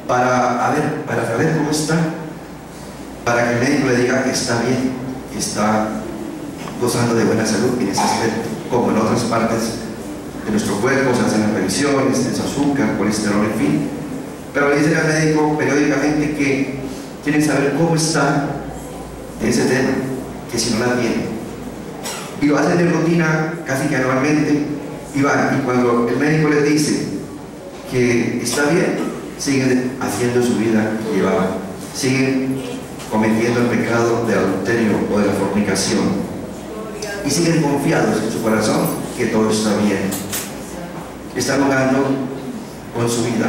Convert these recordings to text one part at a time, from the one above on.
para saber cómo está, para que el médico le diga que está bien, que está gozando de buena salud en ese aspecto, como en otras partes de nuestro cuerpo se hacen las revisiones, el azúcar, colesterol, en fin. Pero le dicen al médico periódicamente que quieren saber cómo está ese tema, que si no la tiene. Y lo hacen de rutina casi que anualmente, y van, y cuando el médico les dice que está bien, siguen haciendo su vida llevada, siguen cometiendo el pecado de adulterio o de la fornicación, y siguen confiados en su corazón que todo está bien. Están jugando con su vida.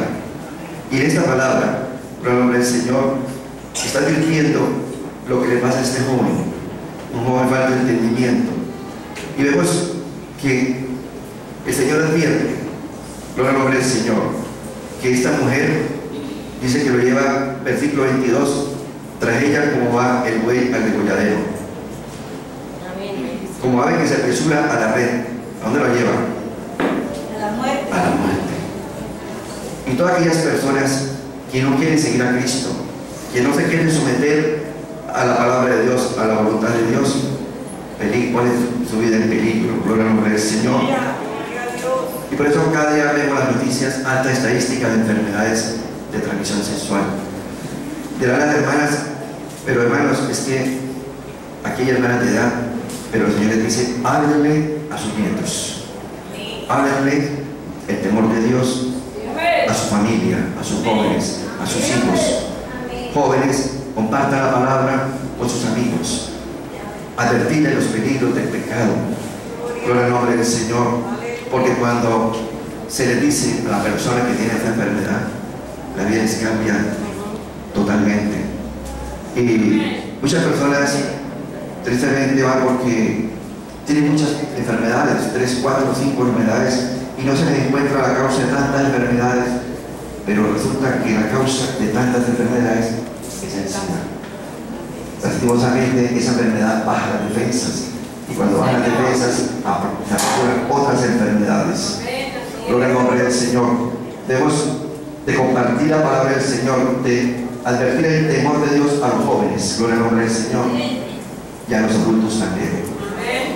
Y en esta palabra, por el nombre del Señor, está advirtiendo lo que le pasa a este joven, un joven falto de entendimiento. Y vemos que el Señor advierte, por el nombre del Señor, que esta mujer dice que lo lleva, versículo 22, tras ella como va el buey al degolladero, como ave que se apresura a la red. ¿A dónde lo lleva? A la muerte. A la muerte. Y todas aquellas personas que no quieren seguir a Cristo, que no se quieren someter a la palabra de Dios, a la voluntad de Dios, ponen su vida en peligro. Gloria al nombre del Señor. Y por eso cada día vemos las noticias, alta estadística de enfermedades de transmisión sexual. Dirán las hermanas, pero hermanos, es que aquí hay hermanas de edad, pero el Señor les dice, háblenle a sus nietos, háblenle el temor de Dios a su familia, a sus jóvenes, a sus hijos. Jóvenes, compartan la palabra con sus amigos, advertirle los peligros del pecado. Gloria al nombre del Señor, porque cuando se le dice a la persona que tiene esta enfermedad, la vida les cambia totalmente. Y muchas personas tristemente van porque tienen muchas enfermedades, 3, 4, 5 enfermedades, y no se les encuentra la causa de tantas enfermedades, pero resulta que la causa de tantas enfermedades es ansiedad. Lastimosamente esa enfermedad baja las defensas, y cuando bajan las defensas se aparecen otras enfermedades. Gloria al nombre del Señor. Debemos de compartir la palabra del Señor, de advertir el temor de Dios a los jóvenes. Gloria al nombre del Señor. Y a los adultos también,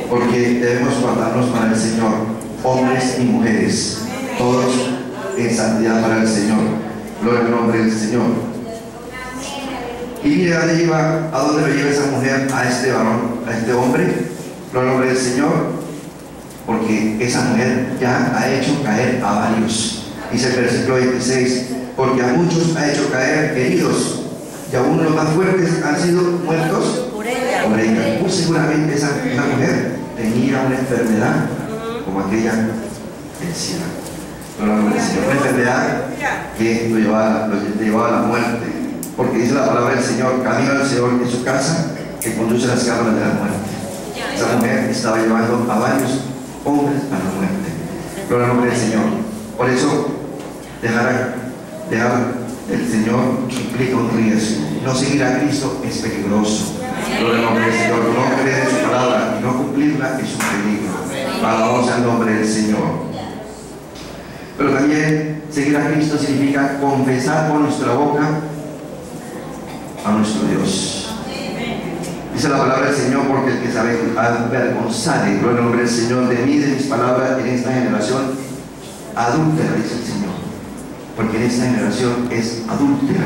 porque debemos guardarnos para el Señor, hombres y mujeres, todos en santidad para el Señor. Gloria al nombre del Señor. Y mire a dónde lo lleva esa mujer, a este varón, a este hombre. Gloria al nombre del Señor, porque esa mujer ya ha hecho caer a varios. Dice el versículo 26, porque a muchos ha hecho caer heridos, y aún los más fuertes han sido muertos por ella. Muy seguramente esa mujer tenía una enfermedad como aquella del SIDA. Una enfermedad que lo llevaba a la muerte, porque dice la palabra del Señor, camino al Señor en su casa que conduce las cámaras de la muerte. Esa mujer estaba llevando a varios hombres a la muerte. Gloria al nombre del Señor. Por eso dejar el Señor implica un riesgo. No seguir a Cristo es peligroso. Gloria al nombre del Señor. No creer en su palabra y no cumplirla es un peligro. Alabamos al nombre del Señor. Pero también seguir a Cristo significa confesar con nuestra boca a nuestro Dios. Dice la palabra del Señor, porque el que sabe avergonzar, gloria al nombre del Señor, de mí, de mis palabras en esta generación adúltera, dice el Señor, porque en esta generación es adúltera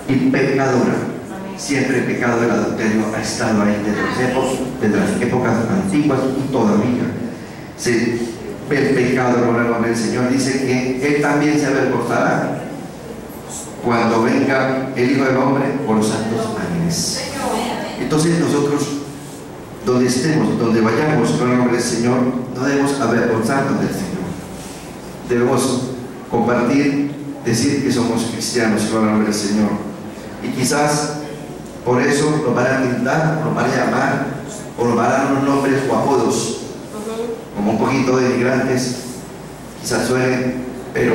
y pecadora. Siempre el pecado del adulterio ha estado ahí desde las épocas antiguas y todavía se ve el pecado. Gloria al nombre del Señor. Dice que Él también se avergonzará cuando venga el Hijo del Hombre por los santos ángeles. Entonces nosotros, donde estemos, donde vayamos con el nombre del Señor, no debemos avergonzarnos del Señor. Debemos compartir, decir que somos cristianos con el nombre del Señor. Y quizás por eso nos van a pintar, nos van a llamar, o nos van a dar unos nombres o apodos, como un poquito de inmigrantes, quizás suene, pero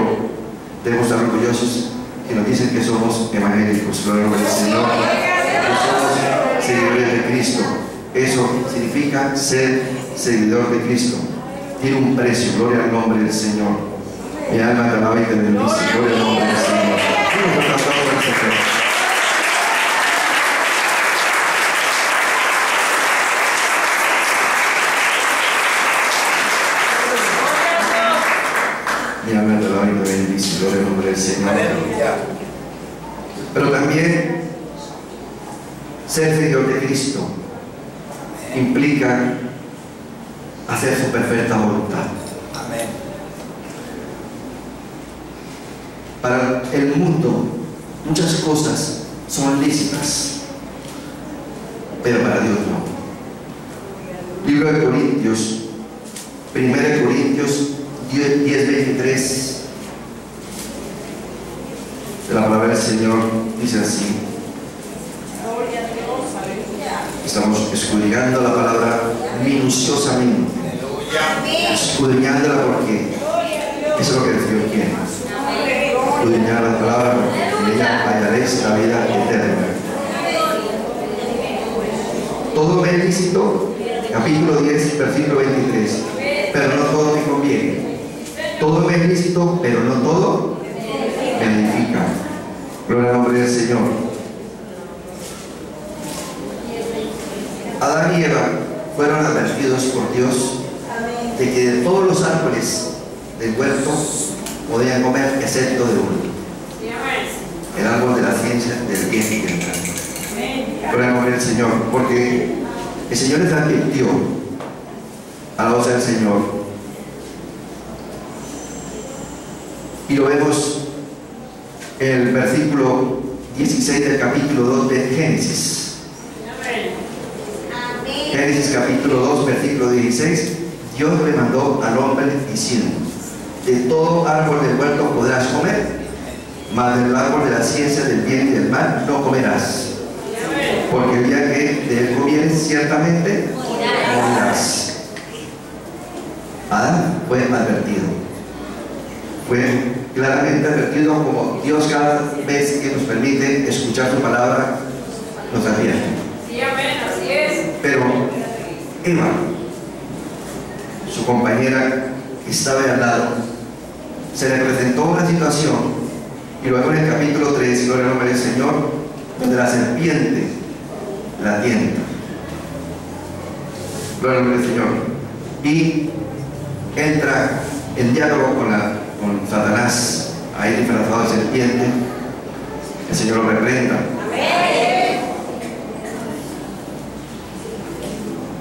debemos estar orgullosos que nos dicen que somos evangélicos, gloria al nombre del Señor, que somos seguidores de Cristo. Eso significa ser seguidor de Cristo. Tiene un precio, gloria al nombre del Señor. Mi alma te alaba y te bendice, gloria al nombre del Señor. y me bendice. Gloria al nombre del Señor. Aleluya. Pero también ser seguidor de Cristo implica hacer su perfecta voluntad. Amén. Para el mundo muchas cosas son lícitas, pero para Dios no. Libro de Corintios, 1 Corintios 10:23, de la palabra del Señor dice así. Gloria a Dios, aleluya. Estamos escudriñando la palabra minuciosamente, Aleluya. escudriñándola porque eso es lo que el Señor quiere. Escudriñar la palabra porque en ella hallaréis la vida eterna. Todo es lícito, capítulo 10, versículo 23, pero no todo me conviene. Todo es lícito, pero no todo me edifica. Gloria al nombre del Señor. Adán y Eva fueron advertidos por Dios de que de todos los árboles del huerto podían comer excepto de uno, el árbol de la ciencia del bien y del mal. Gloria al nombre del Señor, porque el Señor les advirtió a la voz del Señor, y lo vemos en el versículo 16 del capítulo 2 de Génesis. Génesis capítulo 2, versículo 16. Dios le mandó al hombre diciendo: de todo árbol del huerto podrás comer, mas del árbol de la ciencia del bien y del mal no comerás, porque el día que de él comieres ciertamente morirás. Adán fue advertido, fue claramente advertido, como Dios cada vez que nos permite escuchar su palabra nos advierte. Pero Eva, su compañera que estaba al lado, se le presentó una situación, y luego en el capítulo 3, gloria al nombre del Señor, donde la serpiente la tienta. Gloria al nombre del Señor. Y entra en diálogo con Satanás, ahí disfrazado de serpiente. El Señor lo reprenda.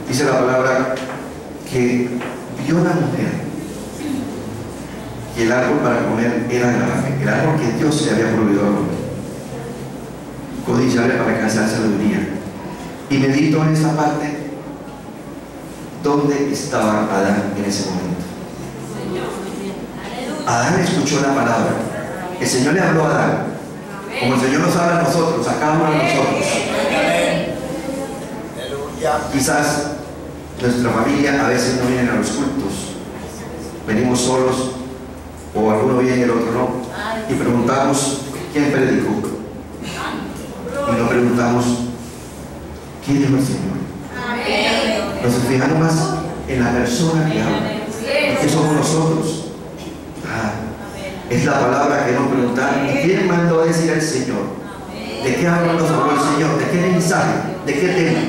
Dice la palabra que vio la mujer y el árbol para comer era el árbol que Dios le había prohibido al hombre, codiciable para alcanzar sabiduría. Y medito en esa parte, ¿dónde estaba Adán en ese momento? Adán escuchó la palabra, el Señor le habló a Adán, como el Señor nos habla a nosotros, a cada uno de nosotros. Quizás nuestra familia a veces no vienen a los cultos, venimos solos, o alguno viene y el otro no, y preguntamos quién predicó, y no preguntamos quién dijo el Señor. Nos fijamos más en la persona que habla, y que somos nosotros. Es la palabra que nos preguntan: ¿quién mandó a decir el Señor? ¿De qué habla nos habló el Señor? ¿De qué mensaje? ¿De qué tema?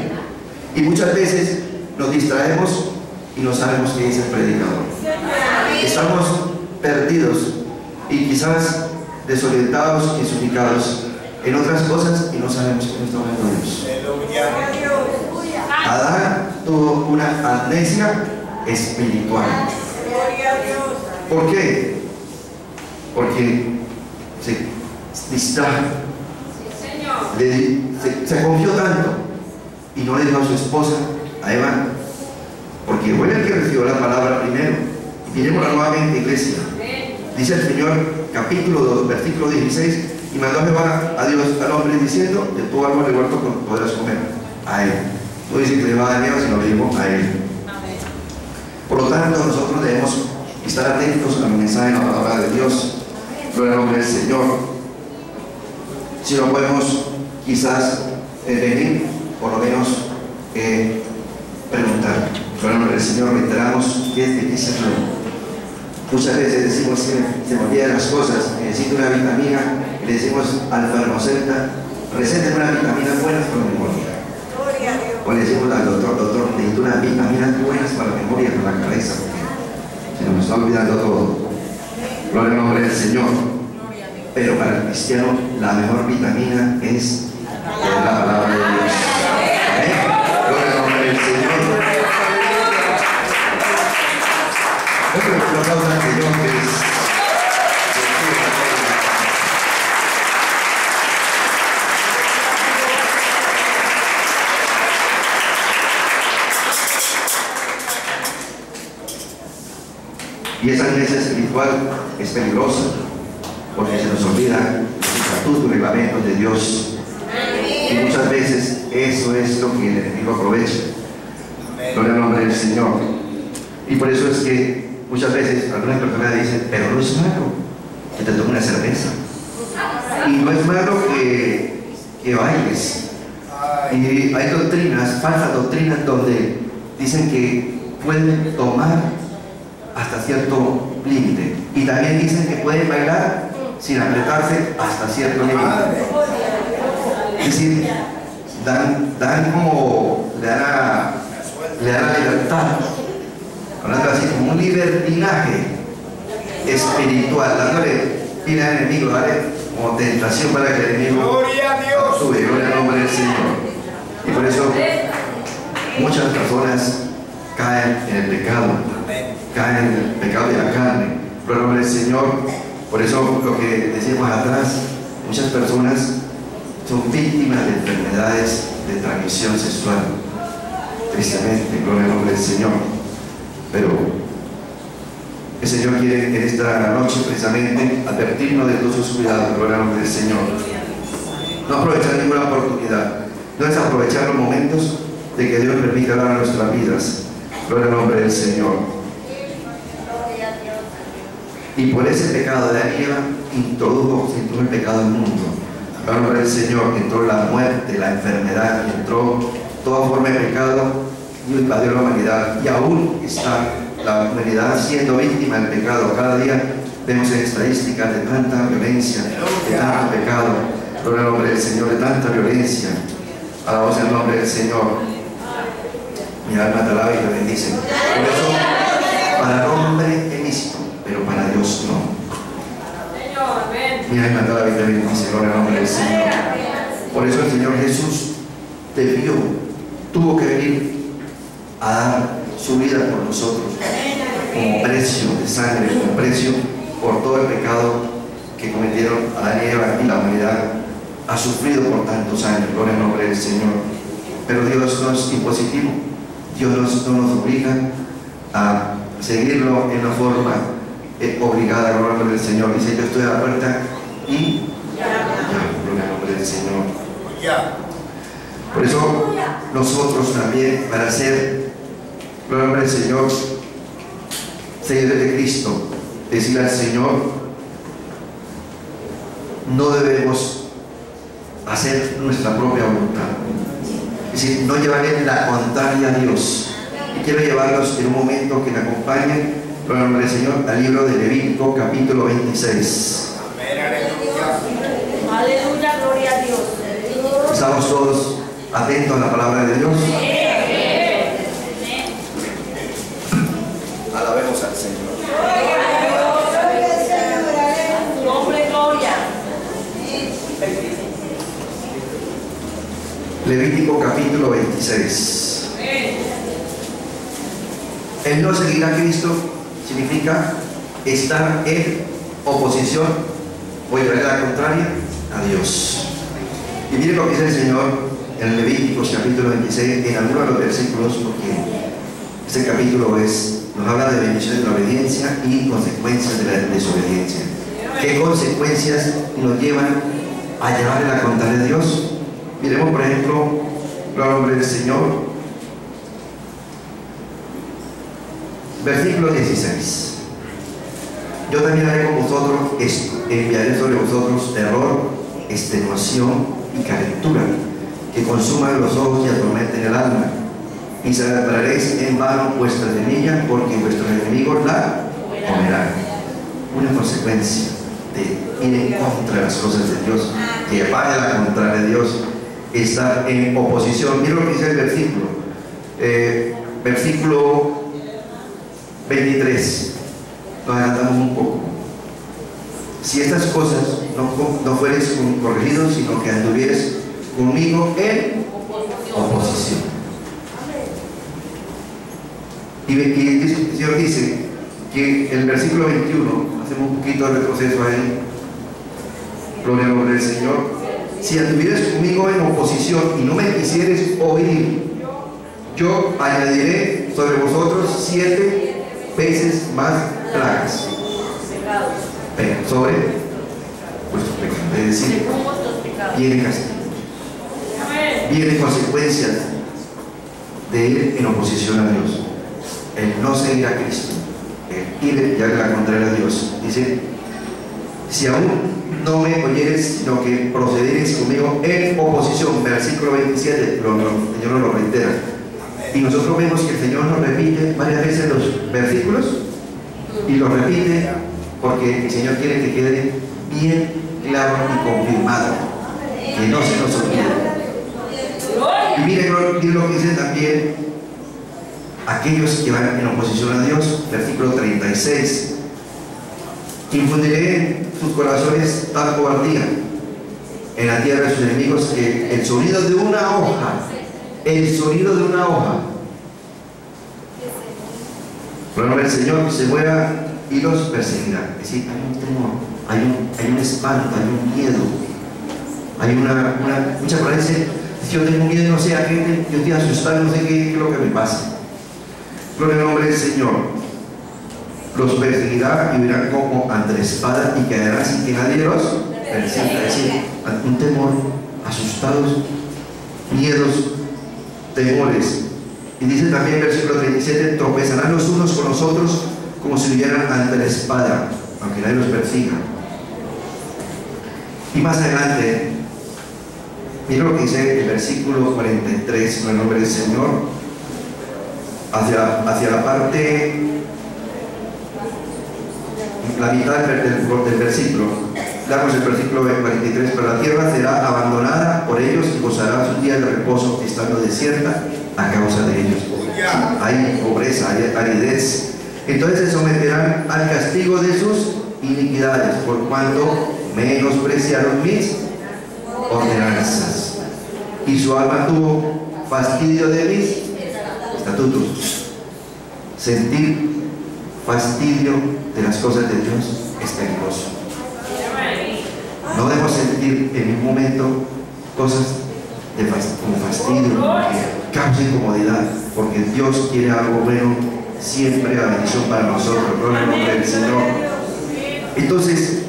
Y muchas veces nos distraemos y no sabemos qué dice el predicador. Estamos perdidos y quizás desorientados y desubicados en otras cosas y no sabemos qué nos está hablando Dios. Adán tuvo una amnesia espiritual. ¿Por qué? Porque se distrajo, se confió tanto y no le dio a su esposa, a Eva, porque fue el que recibió la palabra primero. Y miremosla nuevamente, iglesia. Dice el Señor, capítulo 2, versículo 16: y mandó Jehová a Dios al hombre diciendo: de todo árbol del huerto podrás comer. A él. No dice que le va a dar Eva, sino le dijo a él. Por lo tanto, nosotros debemos estar atentos al mensaje de la palabra de Dios. Gloria al nombre del Señor. Si no podemos quizás venir, por lo menos preguntar. Gloria al nombre del Señor. Reiteramos que es difícil. Muchas veces decimos que se me olvidan las cosas, necesito una vitamina, y le decimos al farmacéutico: receten una vitamina buena para la memoria. O le decimos al doctor, necesito unas vitaminas buenas para la memoria, para la cabeza, porque se nos está olvidando todo. Gloria al nombre del Señor. Pero para el cristiano la mejor vitamina es la palabra de Dios. Amén. Gloria al nombre del Señor. Otro aplauso al Señor que es. Y esa iglesia espiritual es peligrosa porque se nos olvida los estatutos y reglamentos de Dios. Y muchas veces eso es lo que el enemigo aprovecha. Gloria al nombre del Señor. Y por eso es que muchas veces algunas personas dicen, pero no es malo que te tomes una cerveza. Y no es malo que bailes. Y hay doctrinas, falsas doctrinas, donde dicen que pueden tomar hasta cierto límite, y también dicen que pueden bailar sin apretarse hasta cierto límite. Es decir, dan como le dan la libertad, hablando así como un libertinaje espiritual, dándole pila al enemigo, darle como tentación para que el enemigo sube. Gloria al nombre del Señor. Y por eso muchas personas caen en el pecado, caen en el pecado de la carne. Gloria al nombre del Señor. Por eso lo que decíamos atrás, muchas personas son víctimas de enfermedades de transmisión sexual, tristemente. Gloria al nombre del Señor. Pero el Señor quiere en esta noche precisamente advertirnos de todos sus cuidados. Gloria al nombre del Señor. No aprovechar ninguna oportunidad, no desaprovechar los momentos de que Dios permite hablar a nuestras vidas. Gloria al nombre del Señor. Y por ese pecado de Eva se introdujo el pecado al mundo. Gloria al nombre del Señor. Entró la muerte, la enfermedad, entró toda forma de pecado y invadió la humanidad. Y aún está la humanidad siendo víctima del pecado. Cada día vemos en estadísticas de tanta violencia, de tanto pecado. Gloria al nombre del Señor, de tanta violencia. Alabamos el nombre del Señor. Mi alma te alaba y te bendice. Por eso, para el hombre es lícito, pero para Dios no. Mi alma te alaba y te bendice. Gloria al nombre del Señor. Por eso el Señor Jesús tuvo que venir a dar su vida por nosotros, como precio de sangre, como precio por todo el pecado que cometieron Adán y Eva, y la humanidad ha sufrido por tantos años. Gloria al nombre del Señor. Pero Dios no es impositivo. Dios no nos obliga a seguirlo en la forma obligada. Gloria al nombre del Señor. Dice: yo estoy a la puerta y gloria al nombre del Señor. Por eso nosotros también, para ser, gloria al nombre del Señor, seguidores de Cristo, decirle al Señor, no debemos hacer nuestra propia voluntad. Es decir, no llevarle la contraria a Dios. Y quiero llevarlos en un momento que me acompañen, por el nombre del Señor, al libro de Levítico, capítulo 26. Aleluya, gloria a Dios. ¿Estamos todos atentos a la palabra de Dios? Alabemos al Señor. Nombre, gloria. Levítico capítulo 26. El no seguir a Cristo significa estar en oposición o llevar la contraria a Dios. Y mire lo que dice el Señor en Levítico capítulo 26, en algunos de los versículos, porque este capítulo nos habla de bendiciones de la obediencia y consecuencias de la desobediencia. ¿Qué consecuencias nos llevan a llevarle la contraria a Dios? Miremos, por ejemplo, el nombre del Señor, versículo 16. Yo también haré con vosotros esto: enviaré sobre vosotros terror, extenuación y calentura, que consuman los ojos y atormenten el alma, y celebraréis en vano vuestra semilla, porque vuestros enemigos la comerán. Una consecuencia de ir en contra de las cosas de Dios, llevar a la contraria de Dios, estar en oposición. Mira lo que dice el versículo 23. Nos adelantamos un poco. si estas cosas no fueres corregidos, sino que anduvieres conmigo en oposición. Y el Señor dice que el versículo 21, hacemos un poquito de retroceso ahí, gloria al nombre del Señor. Si anduvieres conmigo en oposición y no me quisieres oír, yo añadiré sobre vosotros 7 veces más plagas. Sobre vuestros pecados. Es decir, viene castigo, viene consecuencias de ir en oposición a Dios, el no seguir a Cristo, el ir ya de la contraria a Dios. Dice: si aún no me oyeres, sino que procederes conmigo en oposición. Versículo 27, el Señor nos lo reitera. Y nosotros vemos que el Señor nos repite varias veces los versículos, y los repite porque el Señor quiere que quede bien claro y confirmado, que no se nos olvide. Y miren lo que dice también aquellos que van en oposición a Dios, versículo 36: infundiré en sus corazones tal cobardía en la tierra de sus enemigos, que el sonido de una hoja, por el nombre del Señor, se muera y los perseguirá. Es decir, hay un temor, hay un espanto, hay un miedo, hay mucha parece, si yo tengo miedo, no sé a qué, yo estoy asustado, no sé qué es lo que me pasa. Gloria al nombre del Señor. Los perseguirá y verán como ante la espada, y caerán sin que nadie los persiga. Es decir, un temor, asustados, miedos, temores. Y dice también el versículo 37: tropezarán los unos con los otros como si huyeran ante la espada, aunque nadie los persiga. Y más adelante, mira lo que dice el versículo 43, con el nombre del Señor, hacia la parte, la mitad del versículo. Damos el versículo 43: pero la tierra será abandonada por ellos y gozará sus días de reposo, estando desierta a causa de ellos. Hay pobreza, hay aridez. Entonces se someterán al castigo de sus iniquidades, por cuanto menospreciaron mis ordenanzas, y su alma tuvo fastidio de mis estatutos. Sentir fastidio de las cosas de Dios es peligroso. No debemos sentir en ningún momento cosas como fastidio, que causen incomodidad, porque Dios quiere algo bueno, siempre la bendición para nosotros. Gloria al nombre del Señor. Entonces,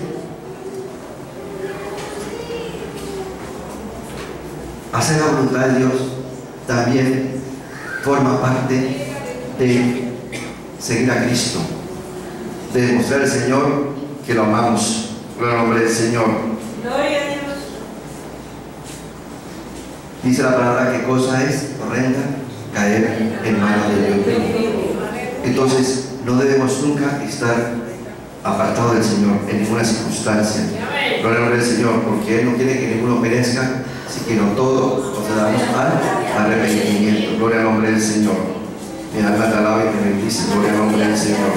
hacer la voluntad de Dios también forma parte de seguir a Cristo, de demostrar al Señor que lo amamos. Gloria al nombre del Señor. Gloria a Dios. Dice la palabra que cosa es horrenda caer en manos de Dios. Entonces, no debemos nunca estar apartados del Señor en ninguna circunstancia. Gloria al nombre del Señor, porque Él no quiere que ninguno perezca, sino todos nos damos al arrepentimiento. Gloria al nombre del Señor. Mi alma te alaba y te bendice. Gloria al nombre del Señor.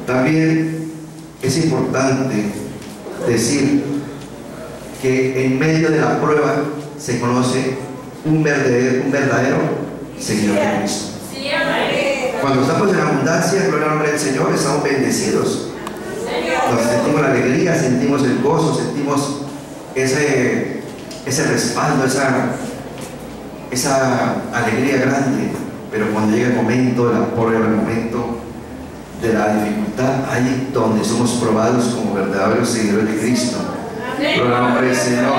También es importante decir que en medio de la prueba se conoce un verdadero seguidor de Cristo. Cuando estamos en abundancia, gloria al nombre del Señor, estamos bendecidos. Nos sentimos la alegría, sentimos el gozo, sentimos ese respaldo, esa alegría grande. Pero cuando llega el momento de la prueba, el momento de la dificultad, ahí donde somos probados como verdaderos seguidores de Cristo. Gloria al nombre del Señor.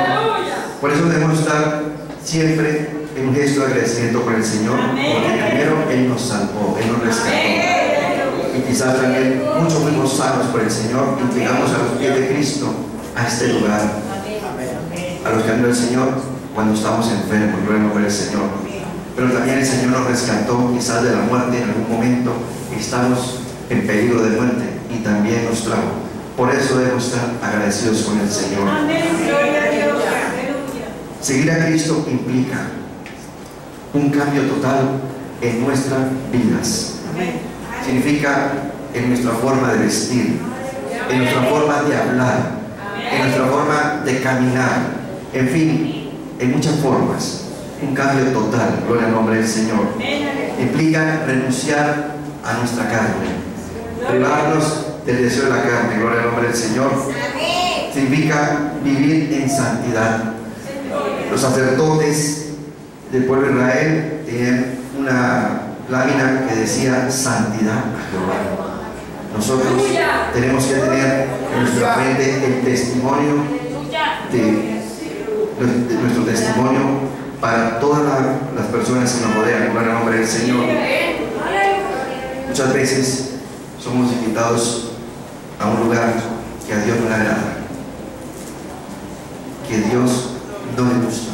Por eso debemos estar siempre en un gesto de agradecimiento con el Señor, porque primero Él nos salvó, Él nos rescató. Y quizás también muchos fuimos salvos por el Señor y llegamos a los pies de Cristo, a este lugar, a los caminos del Señor, cuando estamos enfermos. Gloria al nombre del Señor. Pero también el Señor nos rescató quizás de la muerte en algún momento, y estamos en peligro de muerte, y también nos trajo. Por eso debemos estar agradecidos con el Señor. Seguir a Cristo implica un cambio total en nuestras vidas. Significa en nuestra forma de vestir, en nuestra forma de hablar, en nuestra forma de caminar, en fin, en muchas formas. Un cambio total, gloria al nombre del Señor. Implica renunciar a nuestra carne, privarnos del deseo de la carne, gloria al nombre del Señor. Significa vivir en santidad. Los sacerdotes del pueblo de Israel tenían una lámina que decía santidad a Jehová. Nosotros tenemos que tener en nuestra frente el testimonio de nuestro testimonio para todas las personas que nos rodean, gloria al nombre del Señor. Muchas veces somos invitados a un lugar que a Dios no le agrada, que Dios no le gusta,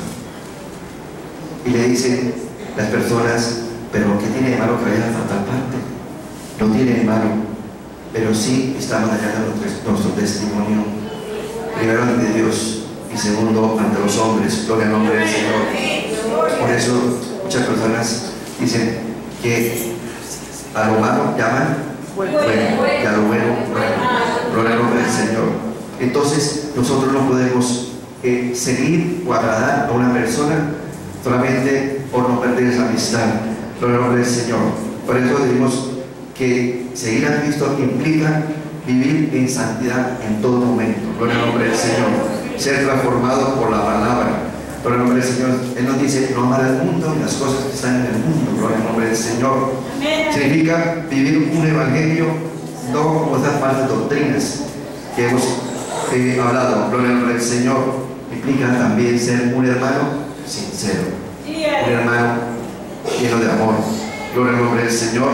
y le dicen las personas: pero ¿qué tiene de malo que vayan a tal parte? No tiene de malo, pero sí estamos dejando nuestro testimonio, primero ante Dios y segundo ante los hombres, gloria al nombre del Señor. Por eso muchas personas dicen que a lo malo llaman bueno y a lo bueno gloria al nombre del Señor. Entonces nosotros no podemos seguir o agradar a una persona solamente por no perder esa amistad, gloria al nombre del Señor. Por eso decimos que seguir a Cristo implica vivir en santidad en todo momento, gloria al nombre del Señor. Ser transformado por la palabra, gloria al nombre del Señor. Él nos dice: no amar al mundo y las cosas que están en el mundo, gloria al nombre del Señor. Significa vivir un evangelio no como esas falsas doctrinas que hemos hablado, gloria al nombre del Señor. Implica también ser un hermano sincero, un hermano lleno de amor, gloria al nombre del Señor.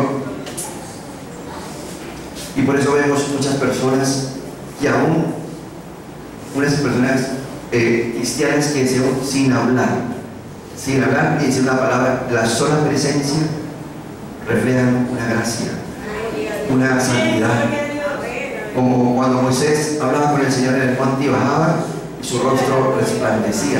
Y por eso vemos muchas personas, y aún unas personas cristianas que se van sin hablar y decir una palabra, la sola presencia reflejan una gracia, una santidad. Como cuando Moisés hablaba con el Señor en el monte y bajaba, y su rostro resplandecía.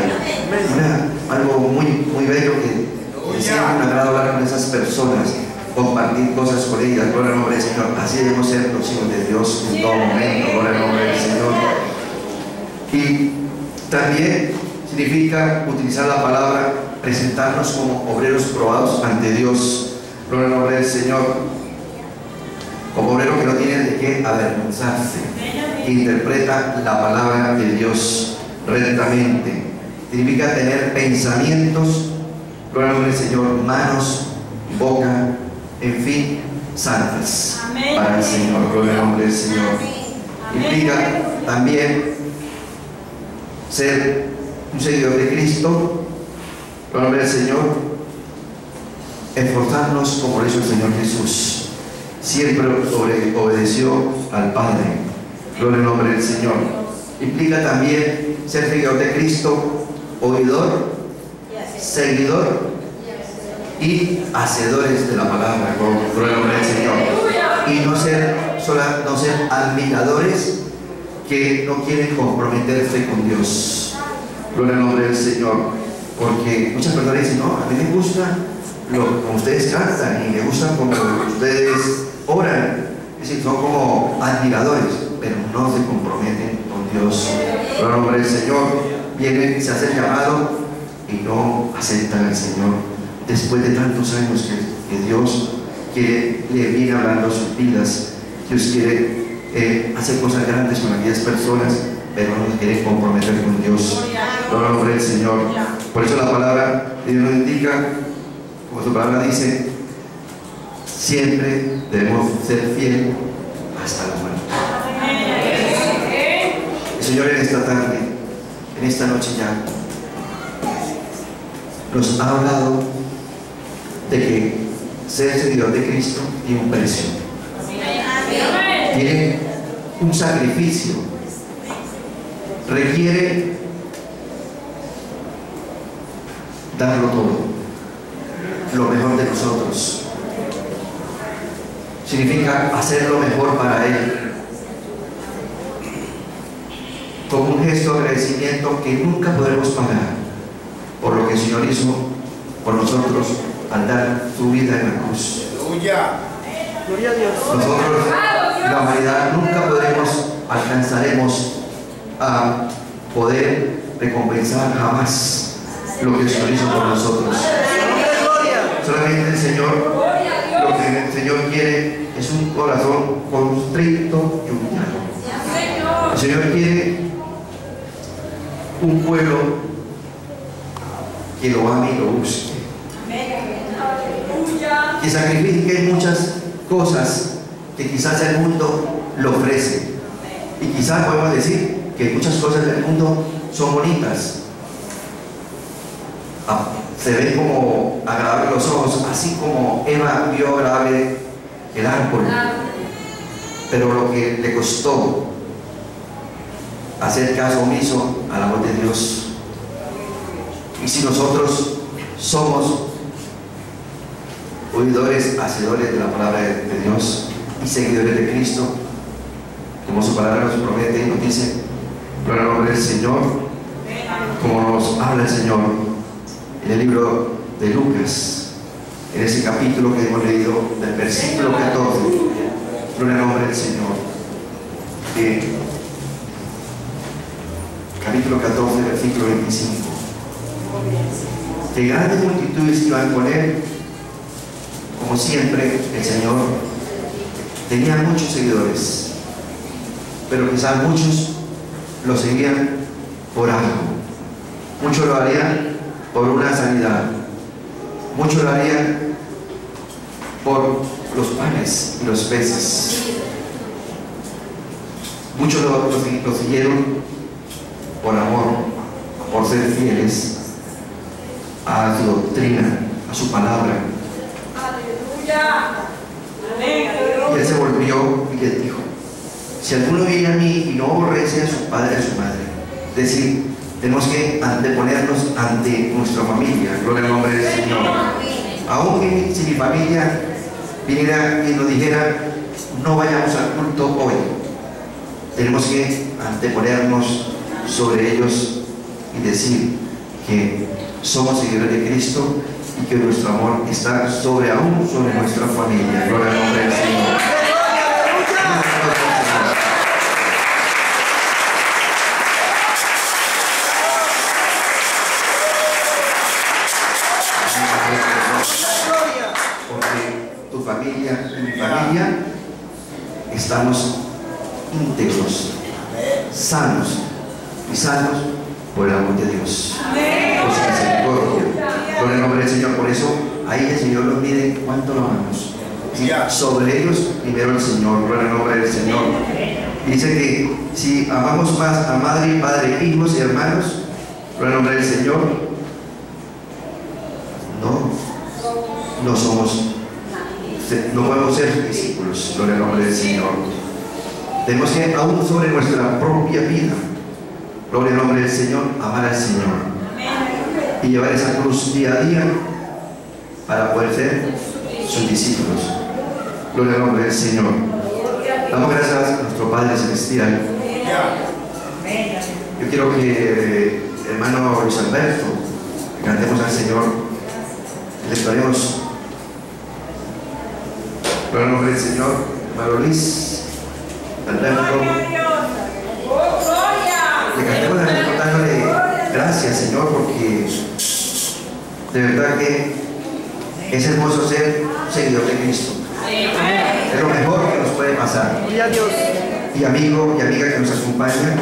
Algo muy bello que decía: me agrada hablar con esas personas, compartir cosas con ellas, gloria al nombre del Señor. Así debemos ser los hijos de Dios en todo momento, gloria al nombre del Señor. Y también significa utilizar la palabra, presentarnos como obreros probados ante Dios, gloria al nombre del Señor, como obrero que no tiene de qué avergonzarse, que interpreta la palabra de Dios rectamente. Significa tener pensamientos, gloria al nombre del Señor, manos, boca, en fin, santas para el Señor, gloria al nombre del Señor. Implica también ser un seguidor de Cristo, gloria al nombre del Señor, esforzarnos como lo hizo el Señor Jesús. Siempre obedeció al Padre, gloria al nombre del Señor. Implica también ser seguidor de Cristo, oidor, seguidor y hacedores de la palabra, gloria al nombre del Señor. Y no ser admiradores que no quieren comprometerse con Dios, gloria al nombre del Señor. Porque muchas personas dicen: no, a mí me gusta como ustedes cantan y me gusta como ustedes oran. Es decir, son como admiradores, pero no se comprometen con Dios, gloria al nombre del Señor. Vienen, se hacen llamado y no aceptan al Señor después de tantos años que Dios le viene hablando a sus vidas. Dios quiere hacer cosas grandes con aquellas personas, pero no quiere comprometer con Dios, gloria al nombre del Señor. Por eso la palabra de Dios nos indica, como su palabra dice, siempre debemos ser fieles hasta la muerte. El Señor en esta tarde, en esta noche ya, nos ha hablado de que ser seguidor de Cristo tiene un precio, tiene un sacrificio, requiere darlo todo, lo mejor de nosotros. Significa hacer lo mejor para Él, como un gesto de agradecimiento que nunca podremos pagar por lo que el Señor hizo por nosotros al dar su vida en la cruz. Aleluya. Gloria a Dios. Nosotros, la humanidad, nunca podremos alcanzaremos a poder recompensar jamás lo que el Señor hizo por nosotros. Solamente el Señor, lo que el Señor quiere es un corazón constricto y humillado. El Señor quiere un pueblo que lo ame y lo busque, que sacrifique muchas cosas que quizás el mundo lo ofrece. Y quizás podemos decir que muchas cosas del mundo son bonitas, se ven como agradables los ojos, así como Eva vio agradable el árbol. Pero lo que le costó hacer caso omiso a la voz de Dios. Y si nosotros somos oidores, hacedores de la palabra de Dios y seguidores de Cristo, como su palabra nos promete y nos dice, gloria al nombre del Señor, como nos habla el Señor en el libro de Lucas, en ese capítulo que hemos leído, del versículo 14, gloria al nombre del Señor, capítulo 14, versículo 25, que grandes multitudes iban con él. Como siempre, el Señor tenía muchos seguidores, pero quizás muchos lo seguían por algo. Muchos lo harían por una sanidad, muchos lo harían por los panes y los peces, muchos lo siguieron por amor, por ser fieles a su doctrina, a su palabra. Y él se volvió y les dijo: si alguno viene a mí y no aborrece a su padre y a su madre, es decir, tenemos que anteponernos ante nuestra familia, gloria al nombre del Señor. Aún si mi familia viniera y nos dijera no vayamos al culto hoy, tenemos que anteponernos sobre ellos y decir que somos seguidores de Cristo y que nuestro amor está aún sobre nuestra familia. Gloria al nombre del Señor. Porque tu familia y mi familia estamos íntegros, sanos y sanos por el amor de Dios, por su misericordia. Gloria al nombre del Señor. Por eso ahí el Señor los mide cuánto lo amamos. Sobre ellos primero el Señor. Gloria al nombre del Señor. Dice que si amamos más a madre y padre, hijos y hermanos, gloria al nombre del Señor, no podemos ser discípulos. Gloria al nombre del Señor. Tenemos que aún sobre nuestra propia vida, gloria al nombre del Señor, amar al Señor y llevar esa cruz día a día para poder ser sus discípulos. Gloria al nombre del Señor. Damos gracias a nuestro Padre Celestial. Yo quiero que hermano Luis Alberto cantemos al Señor, le estaremos. Gloria al nombre del Señor. Hermano Luis Alberto, le cantemos dándole gracias, Señor, porque de verdad que es hermoso ser seguidor de Cristo. Es lo mejor que nos puede pasar. Y amigo y amiga que nos acompaña,